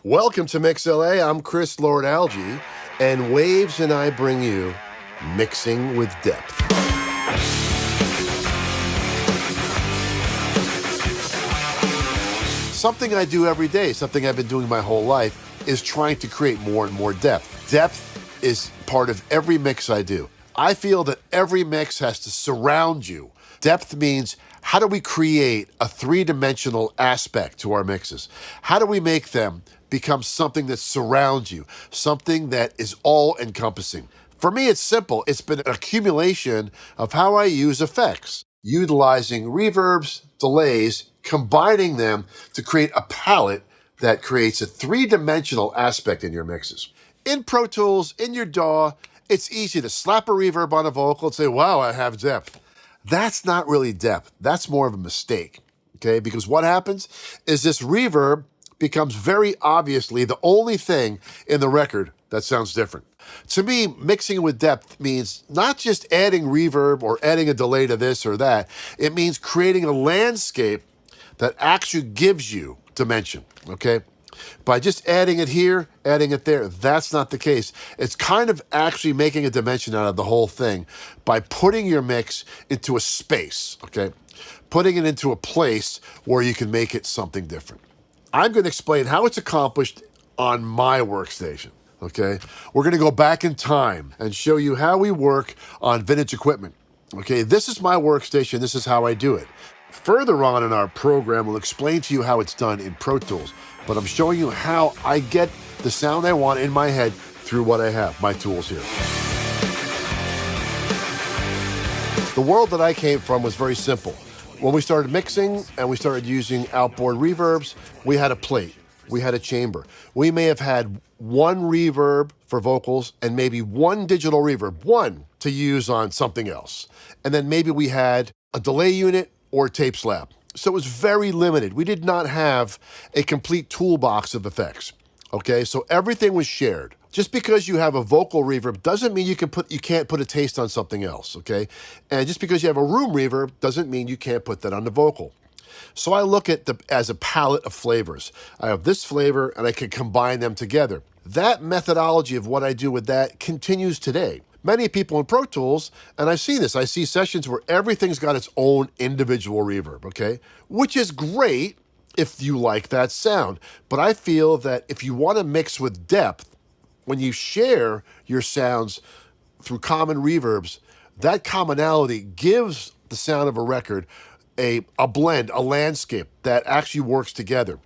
Welcome to Mix LA. I'm Chris Lord Alge, and Waves and I bring you Mixing with Depth. Something I do every day, something I've been doing my whole life, is trying to create more and more depth. Depth is part of every mix I do. I feel that every mix has to surround you. Depth means, how do we create a three-dimensional aspect to our mixes? How do we make them become something that surrounds you, something that is all-encompassing? For me, it's simple. It's been an accumulation of how I use effects, utilizing reverbs, delays, combining them to create a palette that creates a three-dimensional aspect in your mixes. In Pro Tools, in your DAW, it's easy to slap a reverb on a vocal and say, wow, I have depth. That's not really depth. That's more of a mistake, okay? Because what happens is this reverb becomes very obviously the only thing in the record that sounds different. To me, mixing with depth means not just adding reverb or adding a delay to this or that. It means creating a landscape that actually gives you dimension, okay? By just adding it here, adding it there, that's not the case. It's kind of actually making a dimension out of the whole thing by putting your mix into a space, okay? Putting it into a place where you can make it something different. I'm going to explain how it's accomplished on my workstation, okay? We're going to go back in time and show you how we work on vintage equipment, okay? This is my workstation. This is how I do it. Further on in our program, we'll explain to you how it's done in Pro Tools, but I'm showing you how I get the sound I want in my head through what I have, my tools here. The world that I came from was very simple. When we started mixing and we started using outboard reverbs, we had a plate, we had a chamber. We may have had one reverb for vocals and maybe one digital reverb, one to use on something else. And then maybe we had a delay unit or tape slab. So it was very limited. We did not have a complete toolbox of effects, okay? So everything was shared. Just because you have a vocal reverb doesn't mean you can't put a taste on something else, okay? And just because you have a room reverb doesn't mean you can't put that on the vocal. So I look at as a palette of flavors. I have this flavor and I can combine them together. That methodology of what I do with that continues today. Many people in Pro Tools, and I've seen this, I see sessions where everything's got its own individual reverb, okay? Which is great if you like that sound. But I feel that if you want to mix with depth, when you share your sounds through common reverbs, that commonality gives the sound of a record a blend, a landscape that actually works together.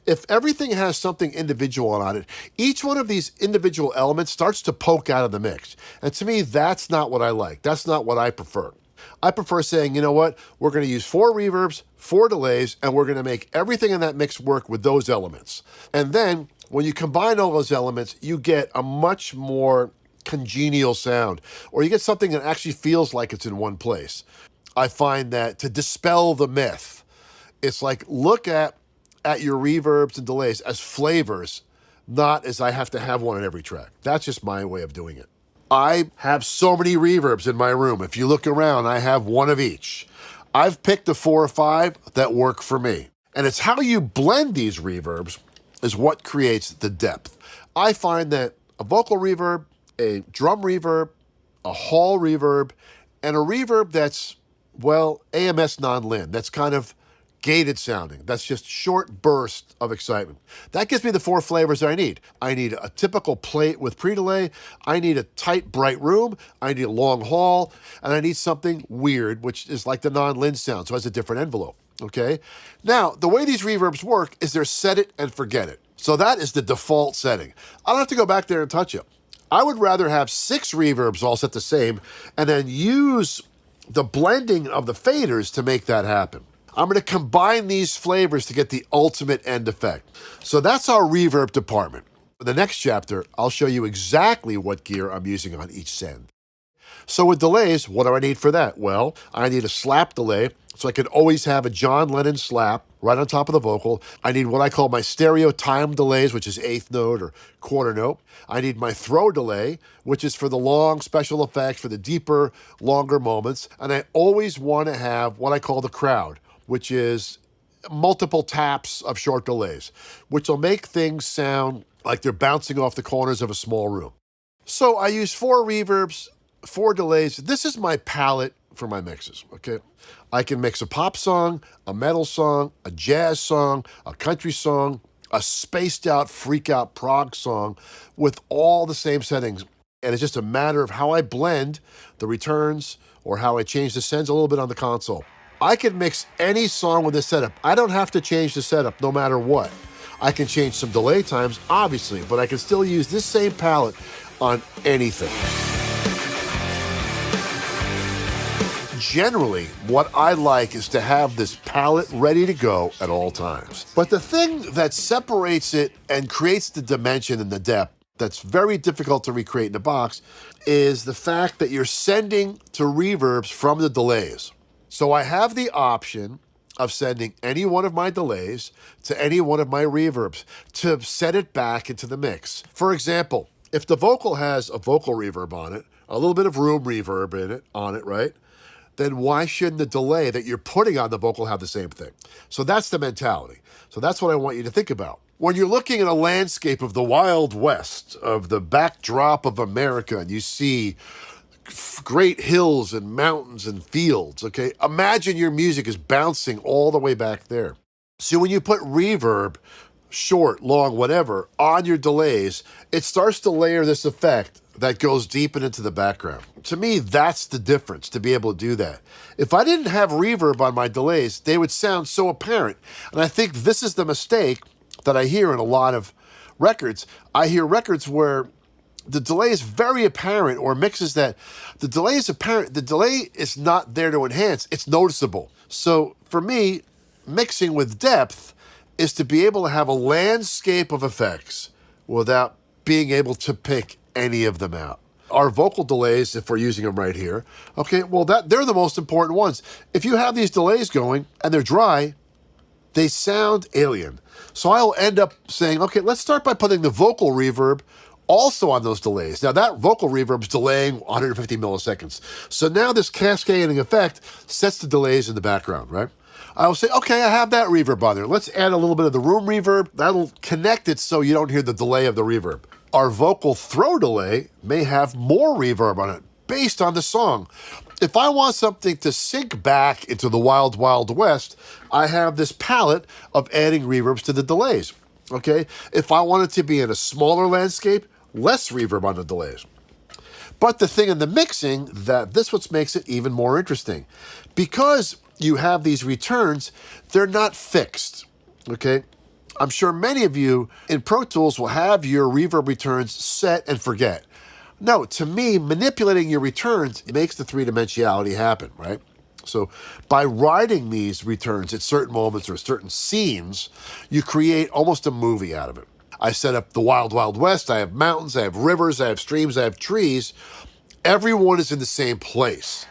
If everything has something individual on it, each one of these individual elements starts to poke out of the mix. And to me, that's not what I like. That's not what I prefer. I prefer saying, you know what, we're going to use 4 reverbs, 4 delays, and we're going to make everything in that mix work with those elements. And then when you combine all those elements, you get a much more congenial sound, or you get something that actually feels like it's in one place. I find that to dispel the myth, it's like look at your reverbs and delays as flavors, not as I have to have one on every track. That's just my way of doing it. I have so many reverbs in my room. If you look around, I have one of each. I've picked the 4 or 5 that work for me. And it's how you blend these reverbs is what creates the depth. I find that a vocal reverb, a drum reverb, a hall reverb, and a reverb that's, well, AMS non-lin, that's kind of gated sounding. That's just short bursts of excitement. That gives me the 4 flavors I need. I need a typical plate with pre-delay. I need a tight, bright room. I need a long haul. And I need something weird, which is like the non-lin sound, so it has a different envelope, okay? Now, the way these reverbs work is they're set it and forget it. So that is the default setting. I don't have to go back there and touch it. I would rather have 6 reverbs all set the same and then use the blending of the faders to make that happen. I'm going to combine these flavors to get the ultimate end effect. So that's our reverb department. In the next chapter, I'll show you exactly what gear I'm using on each send. So with delays, what do I need for that? Well, I need a slap delay, so I can always have a John Lennon slap right on top of the vocal. I need what I call my stereo time delays, which is eighth note or quarter note. I need my throw delay, which is for the long special effects, for the deeper, longer moments. And I always want to have what I call the crowd, which is multiple taps of short delays, which will make things sound like they're bouncing off the corners of a small room. So I use 4 reverbs, 4 delays. This is my palette for my mixes, okay? I can mix a pop song, a metal song, a jazz song, a country song, a spaced out, freak out prog song with all the same settings. And it's just a matter of how I blend the returns or how I change the sends a little bit on the console. I can mix any song with this setup. I don't have to change the setup no matter what. I can change some delay times, obviously, but I can still use this same palette on anything. Generally, what I like is to have this palette ready to go at all times. But the thing that separates it and creates the dimension and the depth that's very difficult to recreate in a box is the fact that you're sending to reverbs from the delays. So I have the option of sending any one of my delays to any one of my reverbs to set it back into the mix. For example, if the vocal has a vocal reverb on it, a little bit of room reverb on it, right? Then why shouldn't the delay that you're putting on the vocal have the same thing? So that's the mentality. So that's what I want you to think about. When you're looking at a landscape of the Wild West, of the backdrop of America, and you see great hills and mountains and fields, okay? Imagine your music is bouncing all the way back there. So when you put reverb, short, long, whatever, on your delays, it starts to layer this effect that goes deep into the background. To me, that's the difference, to be able to do that. If I didn't have reverb on my delays, they would sound so apparent. And I think this is the mistake that I hear in a lot of records. I hear records where the delay is very apparent, or mixes that the delay is apparent. The delay is not there to enhance, it's noticeable. So for me, mixing with depth is to be able to have a landscape of effects without being able to pick any of them out. Our vocal delays, if we're using them right here, okay, well, they're the most important ones. If you have these delays going and they're dry, they sound alien. So I'll end up saying, okay, let's start by putting the vocal reverb also on those delays. Now that vocal reverb's delaying 150 milliseconds. So now this cascading effect sets the delays in the background, right? I'll say, okay, I have that reverb on there. Let's add a little bit of the room reverb. That'll connect it so you don't hear the delay of the reverb. Our vocal throw delay may have more reverb on it based on the song. If I want something to sink back into the Wild Wild West, I have this palette of adding reverbs to the delays, okay? If I want it to be in a smaller landscape, less reverb on the delays. But the thing in the mixing, this what makes it even more interesting. Because you have these returns, they're not fixed, okay? I'm sure many of you in Pro Tools will have your reverb returns set and forget. No, to me, manipulating your returns, it makes the three-dimensionality happen, right? So by writing these returns at certain moments or certain scenes, you create almost a movie out of it. I set up the Wild Wild West. I have mountains, I have rivers, I have streams, I have trees. Everyone is in the same place.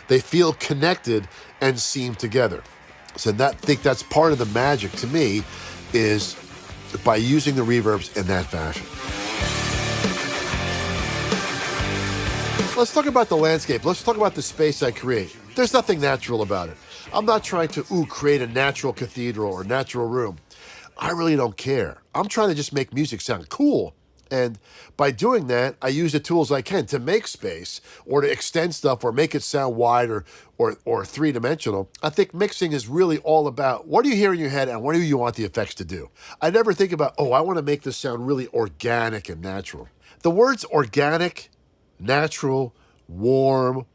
They feel connected and seem together. So I think that's part of the magic to me, is by using the reverbs in that fashion. Let's talk about the landscape. Let's talk about the space I create. There's nothing natural about it. I'm not trying to create a natural cathedral or natural room. I really don't care. I'm trying to just make music sound cool. And by doing that, I use the tools I can to make space or to extend stuff or make it sound wide or three-dimensional. I think mixing is really all about what do you hear in your head and what do you want the effects to do. I never think about, I want to make this sound really organic and natural. The words organic, natural, warm,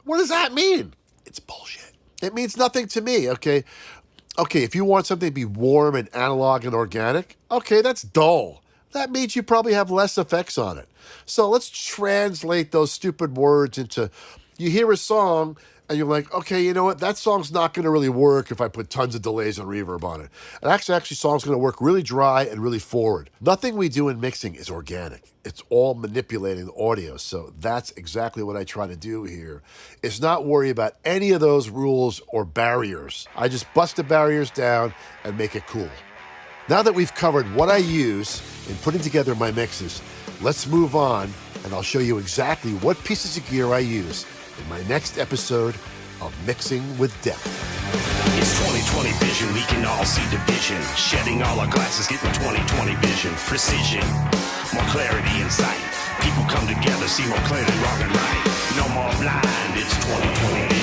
what does that mean? It's bullshit. It means nothing to me, okay? Okay, if you want something to be warm and analog and organic, okay, that's dull. That means you probably have less effects on it. So let's translate those stupid words into, you hear a song and you're like, okay, you know what? That song's not going to really work if I put tons of delays and reverb on it. And actually, song's going to work really dry and really forward. Nothing we do in mixing is organic. It's all manipulating the audio. So that's exactly what I try to do here, is not worry about any of those rules or barriers. I just bust the barriers down and make it cool. Now that we've covered what I use in putting together my mixes, let's move on and I'll show you exactly what pieces of gear I use in my next episode of mixing with depth. It's 2020 vision, we can all see division. Shedding all our glasses, getting 2020 vision. Precision, more clarity in sight. People come together, see more clearly wrong and right. No more blind, it's 2020 vision.